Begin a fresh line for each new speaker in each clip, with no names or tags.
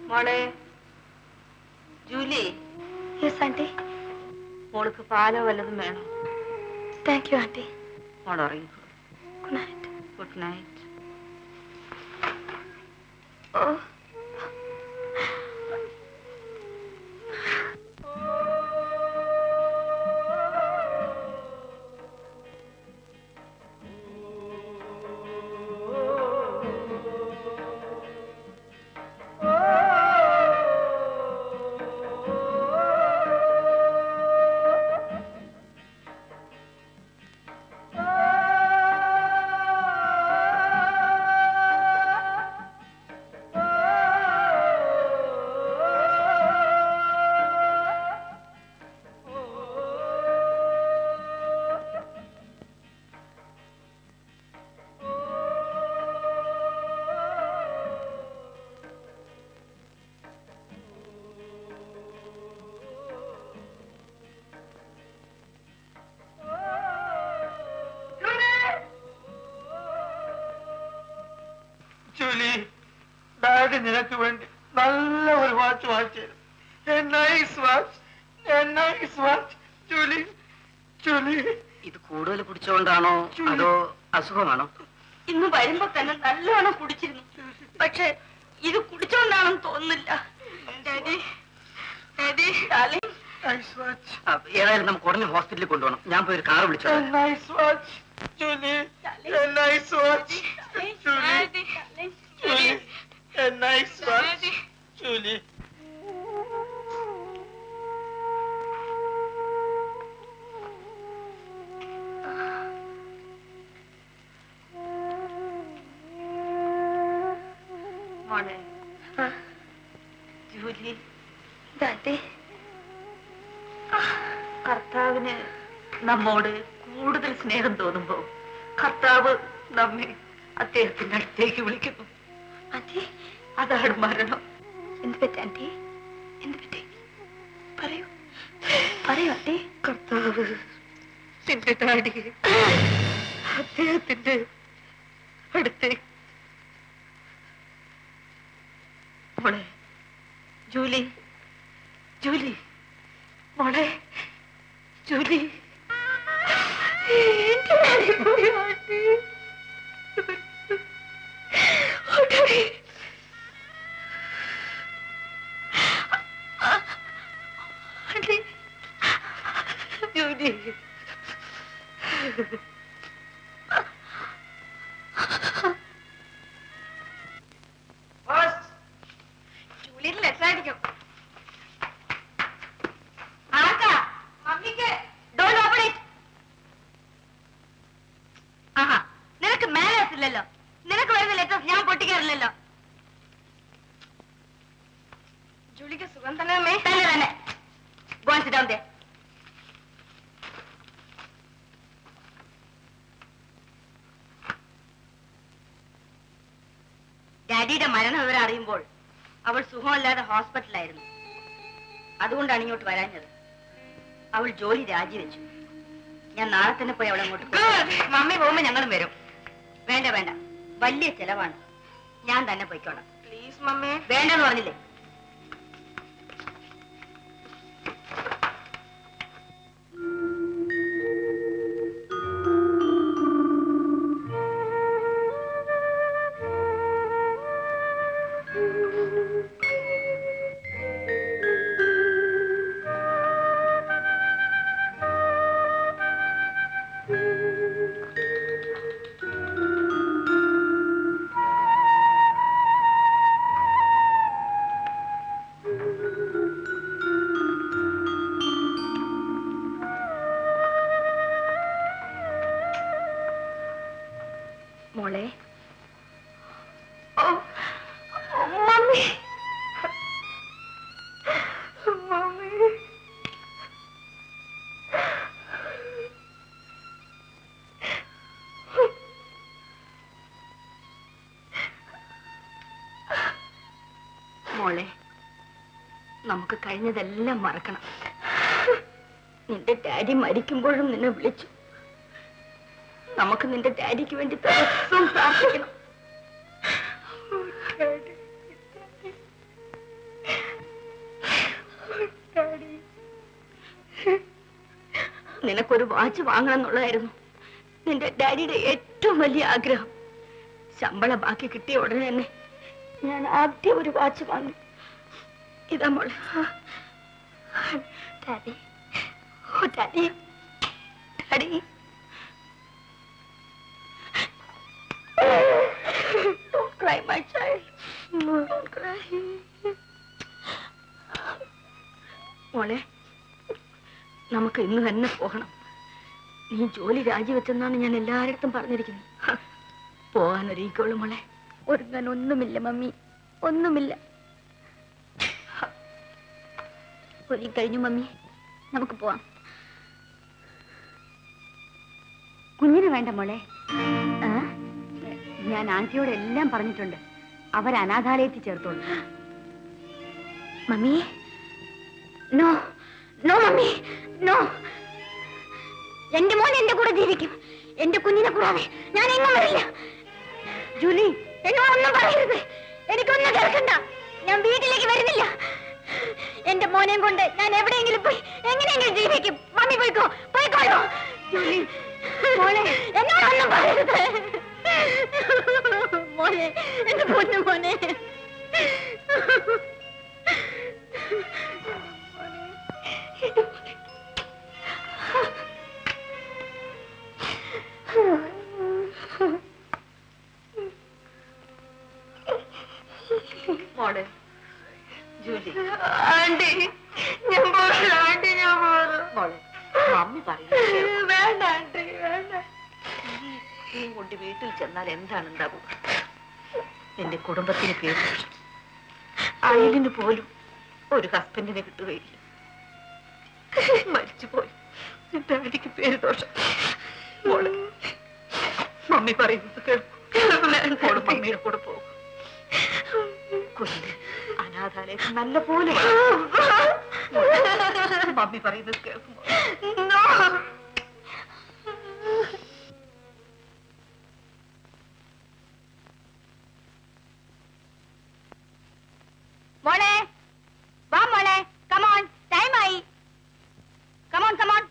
മോളെ Julie.
Yes anti.
മോൾക്ക് പാലോ വല്ലതും വേണോ?
Thank you aunty.
മോൾ ഉറങ്ങിക്കോ.
Good night.
Good night.
ഓ
ജൂലി, ഡാഡി നിനക്ക് വേണ്ടി നല്ല ഒരു വാച്ച് വാങ്ങിച്ചു. ജൂലി, ജൂലി,
ഇത് കൂടുതൽ കുടിച്ചോണ്ടാണോ അതോ അസുഖമാണോ? ഇന്ന് വരുമ്പോ തന്നെ നല്ലോണം കുടിച്ചിരുന്നു. പക്ഷെ ഇത് കുടിച്ചോണ്ടാണെന്ന് തോന്നുന്നില്ല. ഏതായാലും നമുക്ക് ഉടനെ ഹോസ്പിറ്റലിൽ കൊണ്ടുപോകണം. ഞാൻ പോയി ഒരു കാർ വിളിച്ചോ. മോളെ ജൂലി, കർത്താവിന് നമ്മോട് കൂടുതൽ സ്നേഹം തോന്നുമ്പോ കർത്താവ് നമ്മെ അദ്ദേഹത്തിന്റെ അടുത്തേക്ക് വിളിക്കുന്നു. അതാണ് മരണം.
എന്ത് പറ്റി ആന്റി? എന്ത് പറ്റി? പറയൂ പറയൂ ആന്റി.
കർത്താവ് നിന്റെ ഡാഡിയെ അദ്ദേഹത്തിന്റെ അടുത്തേക്ക്. മോളെ ജൂലി, ജൂലി, മോളെ ജൂലി. ജൂലി, ജൂലിന് രസമായിരിക്കും. നിനക്ക് മാനേഴ്സ് ഇല്ലല്ലോ. നിനക്ക് വരുന്ന ലെറ്റേഴ്സ് ഞാൻ പൊട്ടിക്കാറില്ലല്ലോ.
ജൂലിക്ക് സുഖം തന്നെ അമ്മേ?
തന്നെ തന്നെ. Go and sit down there. ഡാഡിയുടെ മരണം വിവരം അറിയുമ്പോൾ അവൾ സുഖമല്ലാതെ ഹോസ്പിറ്റലായിരുന്നു. അതുകൊണ്ടാണ് ഇങ്ങോട്ട് വരാഞ്ഞത്. അവൾ ജോലി രാജിവെച്ചു. ഞാൻ നാളെ തന്നെ പോയി അവളെ അങ്ങോട്ട്. മമ്മി പോകുമ്പോ ഞങ്ങളും വരും. വേണ്ട വേണ്ട, വലിയ ചെലവാണ്. ഞാൻ തന്നെ പോയിക്കോളാം.
പ്ലീസ് മമ്മേ.
വേണ്ടെന്ന് പറഞ്ഞില്ലേ? മോളെ,
മമ്മി മമ്മി
മോളെ, നമുക്ക് കഴിഞ്ഞതെല്ലാം മറക്കണം. നിന്റെ ഡാഡി മരിക്കുമ്പോഴും നിന്നെ വിളിച്ചു. നമുക്ക് നിന്റെ ഡാഡിക്ക് വേണ്ടി ദിവസവും പ്രാർത്ഥിക്കണം. നിനക്കൊരു വാച്ച് വാങ്ങണം എന്നുള്ളതായിരുന്നു നിന്റെ ഡാഡിയുടെ ഏറ്റവും വലിയ ആഗ്രഹം. ശമ്പളം ബാക്കി കിട്ടിയ ഉടനെ തന്നെ ഞാൻ ആദ്യം ഒരു വാച്ച് വാങ്ങി. ഇതാ മോളെ. ഡാഡി, ഓ daddy, daddy. Don't cry, my child. Don't cry. മോളെ, നമുക്ക് ഇന്ന് തന്നെ പോകണം. നീ ജോലി രാജിവെച്ചെന്നാണ് ഞാൻ എല്ലാവരുടെ പറഞ്ഞിരിക്കുന്നത്. പോകാൻ ഒരുക്കോളൂ മോളെ.
ഒരുങ്ങാൻ ഒന്നുമില്ല മമ്മി, ഒന്നുമില്ല. ഒരുങ്ങി കഴിഞ്ഞു മമ്മി, നമുക്ക് പോവാം.
കുഞ്ഞിന് വേണ്ട മോളെ. ഞാൻ ആന്റിയോട് എല്ലാം പറഞ്ഞിട്ടുണ്ട്. അവർ അനാഥാലയത്തിൽ ചേർത്തോളൂ.
Mummy, no no mummy, no. എന്റെ മോൻ എന്റെ കൂടെ ജീവിക്കും. എന്റെ കുഞ്ഞിനെ കൂടാതെ ഞാൻ എങ്ങും വരില്ല.
ജൂലി,
എന്നോടൊന്നും പറയരുത്. എനിക്കൊന്നും കേൾക്കണ്ട. ഞാൻ വീട്ടിലേക്ക് വരുന്നില്ല. എന്റെ മോനെയും കൊണ്ട് ഞാൻ എവിടെയെങ്കിലും പോയി എങ്ങനെയെങ്കിലും ജീവിക്കും. മമ്മി പോയിക്കോ, പോയിക്കോളൂ.
ജൂലി മോളെ,
എന്നോടൊന്നും പറയരുത്. മോനെ, എന്റെ പൊന്നു മോനെ.
മോളെ ജൂലി.
ആന്റി, ഞാൻ പോകില്ല. ആന്റി, ഞാൻ പോകില്ല.
മോളെ, മമ്മി പറയുന്നത്
വേണ്ട ആന്റി, വേണ്ട.
നീ കൊണ്ട് വീട്ടിൽ ചെന്നാൽ എന്താണുണ്ടാവുക? നിന്റെ കുടുംബത്തിന് പേര് ദോഷം. അയലിന് പോലും ഒരു ഹസ്ബൻഡിനെ കിട്ടുകയില്ല. മരിച്ചുപോയി എന്റെ അടിക്ക് പേര് ദോഷം. മോളെ, മമ്മി പറയുന്നത് കേൾക്കും. മമ്മിയുടെ കൂടെ പോകും. കുഞ്ഞ് അനാഥാലയത്തിൽ നല്ല പോലെ മമ്മി പറയുന്നത് കേൾക്കും.
മോളെ, വാ മോളെ. കമോൺ, ടൈം ആയി. Come on, come on.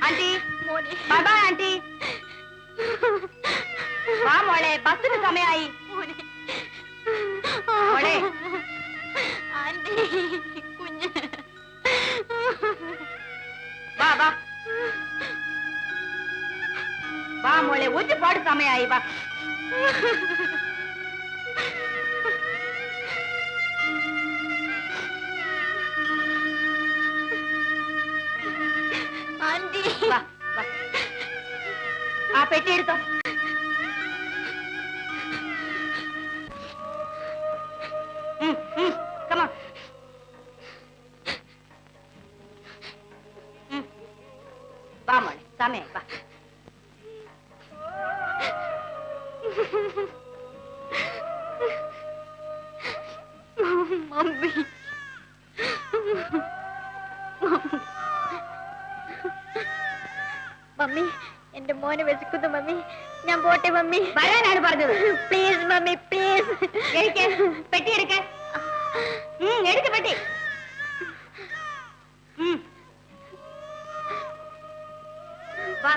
Aunty, bye bye aunty. വാ മോളെ, ബസ്സിന് സമയമായി. മോളെ,
ആന്റി, കുഞ്ഞ്.
വാ വാ വാ മോളെ, ഒരുപാട് സമയമായി. വാ.
ആന്റി,
വാ വാ. ആ പെട്ടി എടുത്തോ. Come on. വാ മോളെ, സമയം വാ.
മമ്മി, മമ്മി, എന്റെ മോനെ വിശക്കുന്നു മമ്മി. ഞാൻ പോട്ടെ മമ്മി.
വരാനാണ് പറഞ്ഞത്.
Please mummy, please.
എനിക്ക് പെട്ടി എടുക്ക. എടുക്ക പെട്ടി. വാ.